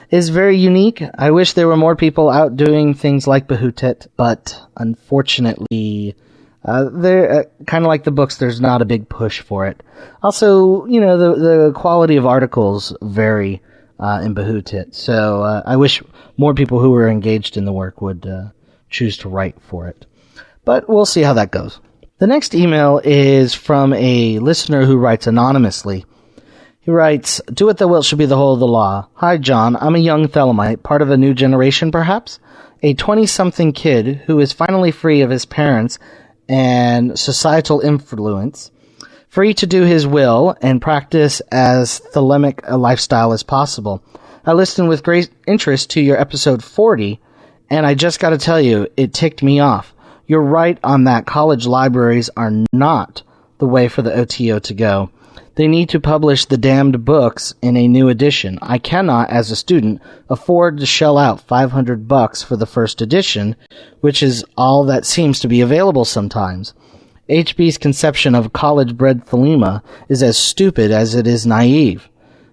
is very unique. I wish there were more people out doing things like Behutet, but unfortunately, they're kind of like the books. There's not a big push for it. Also, the quality of articles vary in Behutet, so I wish more people who were engaged in the work would choose to write for it. But we'll see how that goes. The next email is from a listener who writes anonymously. He writes, "Do what thou wilt should be the whole of the law. Hi, John. I'm a young Thelemite, part of a new generation, perhaps? A 20-something kid who is finally free of his parents and societal influence, free to do his will and practice as Thelemic a lifestyle as possible. I listened with great interest to your episode 40, and I just got to tell you, it ticked me off. You're right on that. College libraries are not the way for the OTO to go. They need to publish the damned books in a new edition. I cannot, as a student, afford to shell out $500 for the first edition, which is all that seems to be available sometimes. HB's conception of college-bred Thelema is as stupid as it is naive.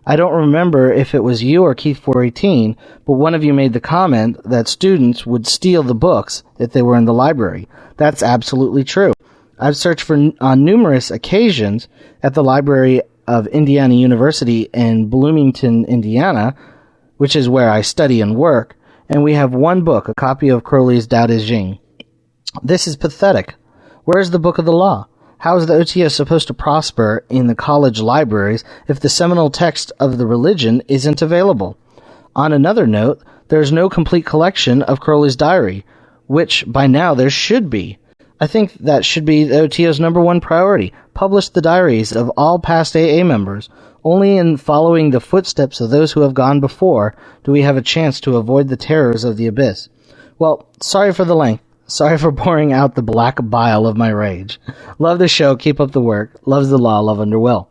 I don't remember if it was you or Keith 418, but one of you made the comment that students would steal the books if they were in the library. That's absolutely true. I've searched on numerous occasions at the Library of Indiana University in Bloomington, Indiana, which is where I study and work, and we have one book, a copy of Crowley's Tao Te Ching. This is pathetic. Where's the Book of the Law? How is the OTO supposed to prosper in the college libraries if the seminal text of the religion isn't available? On another note, there's no complete collection of Crowley's diary, which by now there should be. I think that should be the OTO's number one priority. Publish the diaries of all past AA members. Only in following the footsteps of those who have gone before do we have a chance to avoid the terrors of the abyss. Well, sorry for the length. Sorry for pouring out the black bile of my rage. Love the show. Keep up the work. Loves the law. Love under will.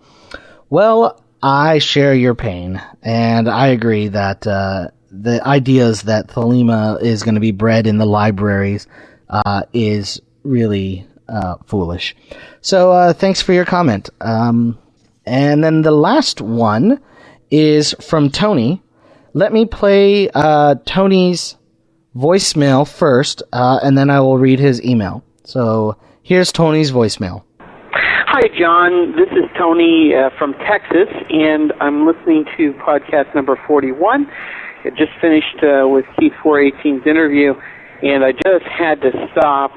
Well, I share your pain, and I agree that the ideas that Thelema is going to be bred in the libraries is really foolish. So thanks for your comment. And then the last one is from Tony. Let me play Tony's voicemail first, and then I will read his email. So here's Tony's voicemail. Hi, John. This is Tony from Texas, and I'm listening to podcast number 41. I just finished with Keith 418's interview, and I just had to stop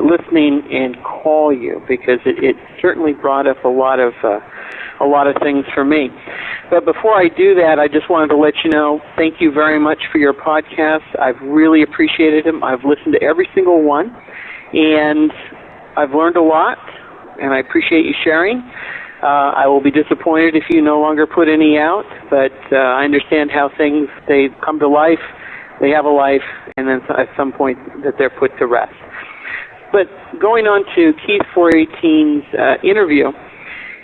listening and call you because it certainly brought up a lot of things for me. But before I do that, I just wanted to let you know, thank you very much for your podcast. I've really appreciated them. I've listened to every single one, and I've learned a lot, and I appreciate you sharing. I will be disappointed if you no longer put any out, but I understand how things, they come to life, they have a life, and then at some point that they're put to rest. But going on to Keith 418's interview,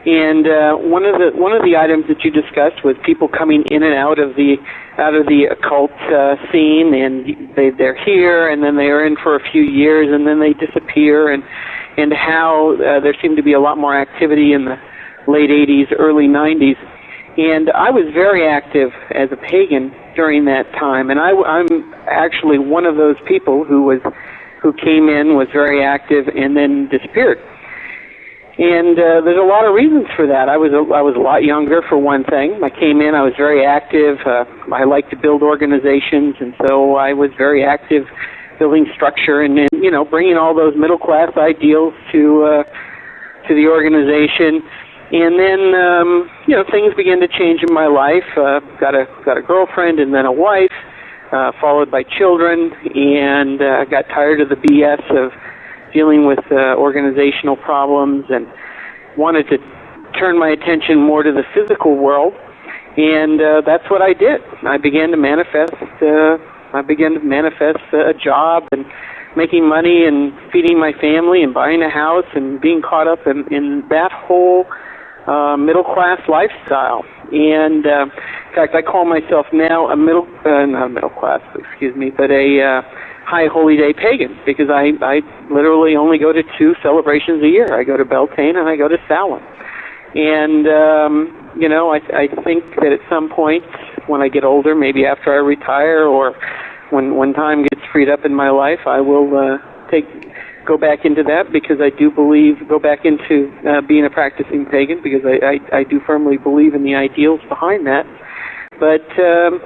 and one of the items that you discussed was people coming in and out of the occult scene, and they're here, and then they are in for a few years, and then they disappear, and how there seemed to be a lot more activity in the late 80s, early 90s. And I was very active as a pagan during that time, and I'm actually one of those people who came in, was very active, and then disappeared. And there's a lot of reasons for that. I was a lot younger, for one thing. I came in, I was very active. I like to build organizations, and so I was very active building structure and bringing all those middle class ideals to the organization. And then things began to change in my life. Got a girlfriend and then a wife. Followed by children, and got tired of the BS of dealing with organizational problems and wanted to turn my attention more to the physical world, and that's what I did. I began to manifest a job and making money and feeding my family and buying a house and being caught up in that whole middle-class lifestyle. And in fact, I call myself now a not middle class, excuse me, but a high holy day pagan, because I literally only go to 2 celebrations a year. I go to Beltane and I go to Samhain. And, I think that at some point when I get older, maybe after I retire or when time gets freed up in my life, I will go back into that, because I do go back into being a practicing pagan, because I do firmly believe in the ideals behind that. But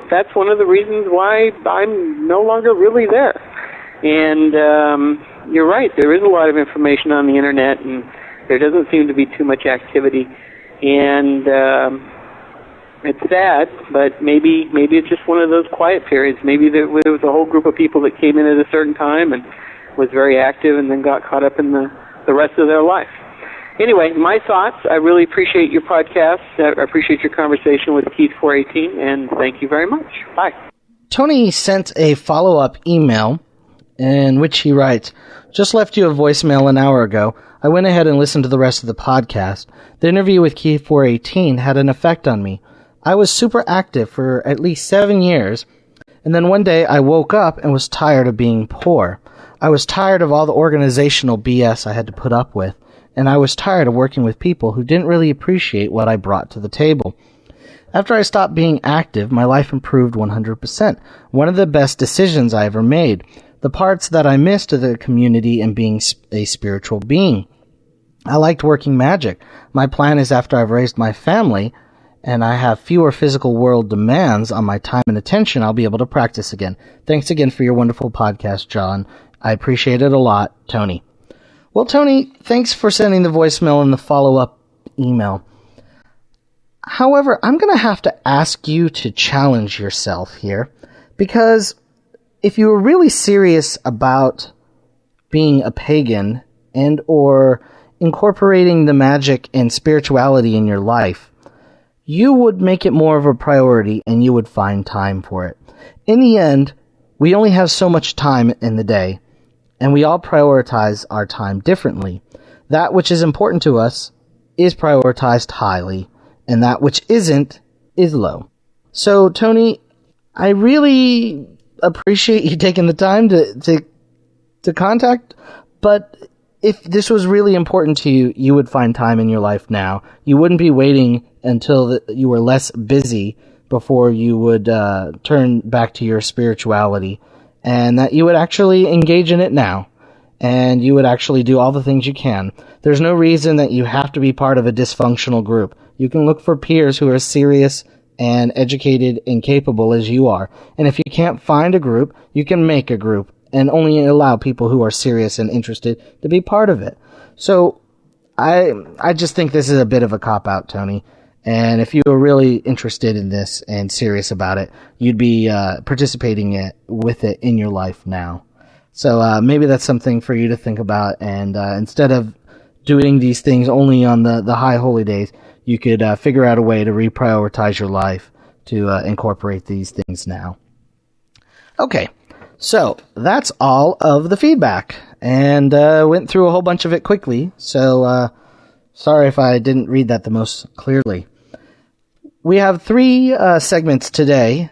that's one of the reasons why I'm no longer really there. And you're right, there is a lot of information on the internet, and there doesn't seem to be too much activity. And it's sad, but maybe it's just one of those quiet periods. Maybe there was a whole group of people that came in at a certain time and was very active and then got caught up in the rest of their life. Anyway, my thoughts. I really appreciate your podcast. I appreciate your conversation with Keith 418, and thank you very much. Bye. Tony sent a follow-up email in which he writes, "Just left you a voicemail an hour ago. I went ahead and listened to the rest of the podcast. The interview with Keith 418 had an effect on me. I was super active for at least 7 years, and then one day I woke up and was tired of being poor. I was tired of all the organizational BS I had to put up with, and I was tired of working with people who didn't really appreciate what I brought to the table. After I stopped being active, my life improved 100%. One of the best decisions I ever made. The parts that I missed of the community and being a spiritual being. I liked working magic. My plan is after I've raised my family and I have fewer physical world demands on my time and attention, I'll be able to practice again. Thanks again for your wonderful podcast, John. I appreciate it a lot, Tony." Well, Tony, thanks for sending the voicemail and the follow-up email. However, I'm going to have to ask you to challenge yourself here, because if you were really serious about being a pagan and or incorporating the magic and spirituality in your life, you would make it more of a priority and you would find time for it. In the end, we only have so much time in the day, and we all prioritize our time differently. That which is important to us is prioritized highly, and that which isn't is low. So, Tony, I really appreciate you taking the time to contact, but if this was really important to you, you would find time in your life now. You wouldn't be waiting until you were less busy before you would turn back to your spirituality, and that you would actually engage in it now, and you would actually do all the things you can. There's no reason that you have to be part of a dysfunctional group. You can look for peers who are serious and educated and capable as you are. And if you can't find a group, you can make a group and only allow people who are serious and interested to be part of it. So I just think this is a bit of a cop-out, Tony. And if you were really interested in this and serious about it, you'd be participating with it in your life now. So maybe that's something for you to think about. And instead of doing these things only on the high holy days, you could figure out a way to reprioritize your life to incorporate these things now. Okay, so that's all of the feedback. And went through a whole bunch of it quickly. So sorry if I didn't read that the most clearly. We have 3 segments today.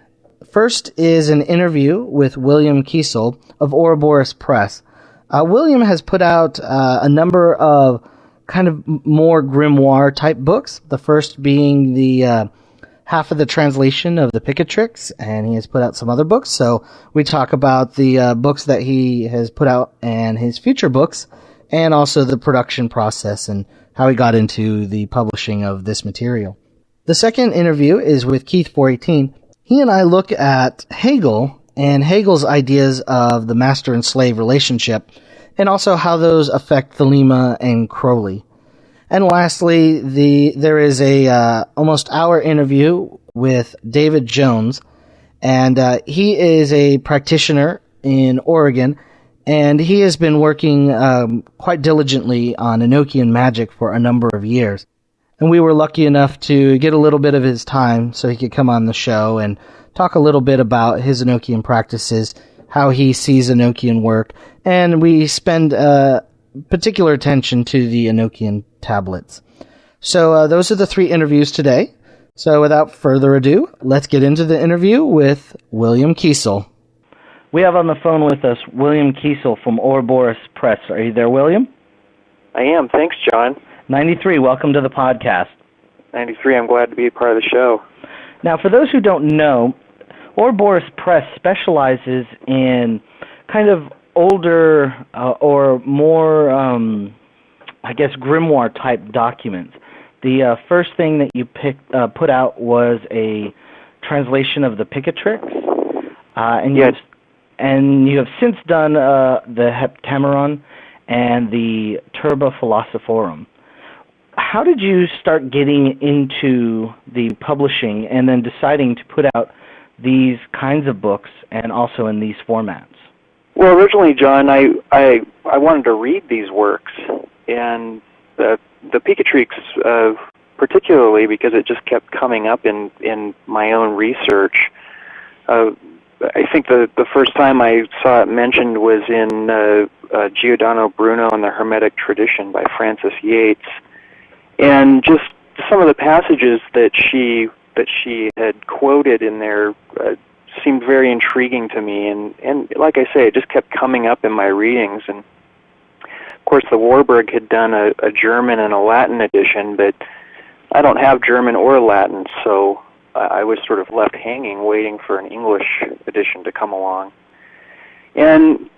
First is an interview with William Kiesel of Ouroboros Press. William has put out a number of kind of more grimoire-type books, the first being the half of the translation of the Picatrix, and he has put out some other books. So we talk about the books that he has put out and his future books, and also the production process and how he got into the publishing of this material. The second interview is with Keith 418. He and I look at Hegel and Hegel's ideas of the master and slave relationship, and also how those affect Thelema and Crowley. And lastly, there is a almost hour interview with David Jones, and he is a practitioner in Oregon, and he has been working quite diligently on Enochian magic for a number of years. And we were lucky enough to get a little bit of his time so he could come on the show and talk a little bit about his Enochian practices, how he sees Enochian work, and we spend particular attention to the Enochian tablets. So those are the 3 interviews today. So without further ado, let's get into the interview with William Kiesel. We have on the phone with us William Kiesel from Ouroboros Press. Are you there, William? I am. Thanks, John. 93, welcome to the podcast. 93, I'm glad to be a part of the show. Now, for those who don't know, Ouroboros Press specializes in kind of older or more, I guess, grimoire-type documents. The first thing that you put out was a translation of the Picatrix, and you have since done the Heptameron and the Turba Philosophorum. How did you start getting into the publishing and then deciding to put out these kinds of books and also in these formats? Well, originally, John, I wanted to read these works, and the Picatrix particularly because it just kept coming up in my own research. I think the first time I saw it mentioned was in Giordano Bruno and the Hermetic Tradition by Frances Yates, and just some of the passages that she had quoted in there seemed very intriguing to me, and like I say, it just kept coming up in my readings. And of course, the Warburg had done a German and a Latin edition, but I don't have German or Latin, so I was sort of left hanging, waiting for an English edition to come along. And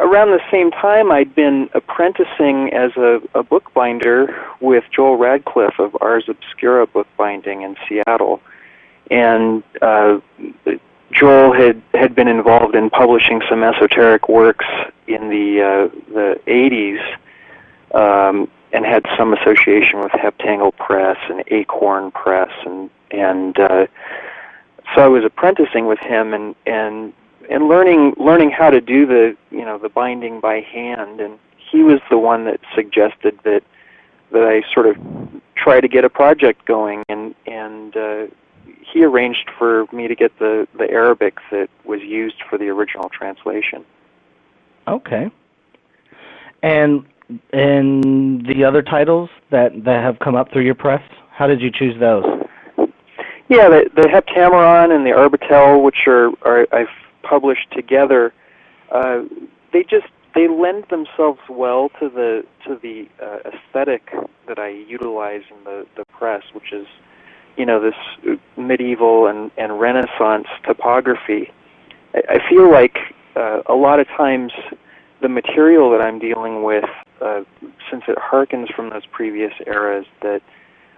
around the same time, I'd been apprenticing as a bookbinder with Joel Radcliffe of Ars Obscura Bookbinding in Seattle. And Joel had been involved in publishing some esoteric works in the 80s, and had some association with Heptangle Press and Acorn Press, and so I was apprenticing with him and learning how to do the binding by hand, and he was the one that suggested that I sort of try to get a project going, and he arranged for me to get the Arabic that was used for the original translation. Okay. And the other titles that have come up through your press, how did you choose those? Yeah, the Heptameron and the Arbatel, which are I've published together, they lend themselves well to the aesthetic that I utilize in the press, which is this medieval and Renaissance topography. I feel like a lot of times the material that I'm dealing with, since it harkens from those previous eras, that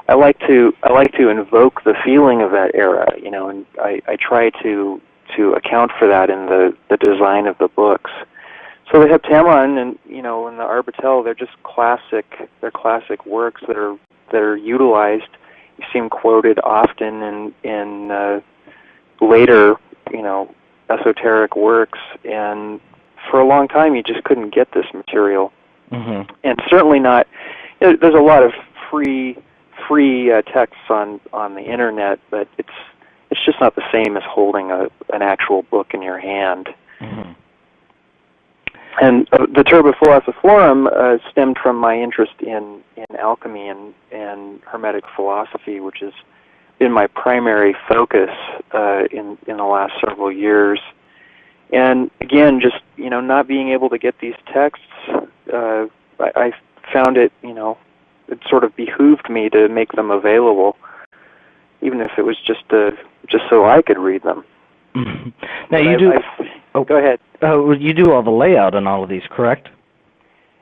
I like to invoke the feeling of that era, and I try to account for that in the design of the books. So the Heptameron and the Arbatel, they're just classic. They're classic works that are utilized. You see them quoted often in later esoteric works, and for a long time you just couldn't get this material. Mm-hmm. And certainly not. There's a lot of free texts on the internet, but it's just not the same as holding an actual book in your hand. Mm-hmm. And the Turba Philosophorum stemmed from my interest in alchemy and Hermetic philosophy, which has been my primary focus in the last several years. And again, just not being able to get these texts, I found it it sort of behooved me to make them available, even if it was just so I could read them. Now go ahead. You do all the layout on all of these, correct?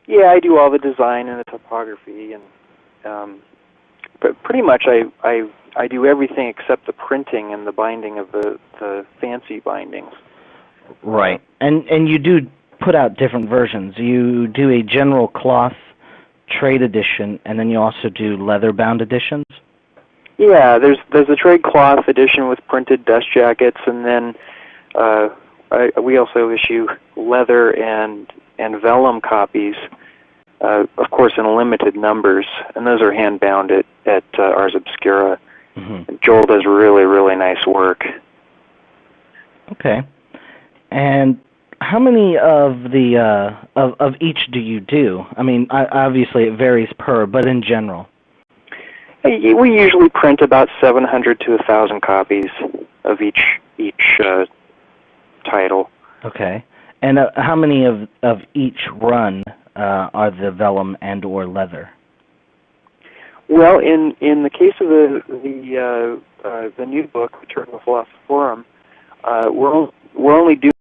Yeah, I do all the design and the topography, and but pretty much I do everything except the printing and the binding of the fancy bindings. Right, and you do put out different versions. You do a general cloth trade edition, and then you also do leather-bound editions? Yeah, there's a trade cloth edition with printed dust jackets, and then we also issue leather and vellum copies, of course in limited numbers, and those are hand-bound at Ars Obscura. Mm-hmm. Joel does really, really nice work. Okay. And how many of the of each do you do? I mean, obviously it varies per, but in general. We usually print about 700 to 1,000 copies of each title. Okay. And how many of each run are the vellum and or leather? Well, in the case of the new book, Return to the Philosophorum, we're only doing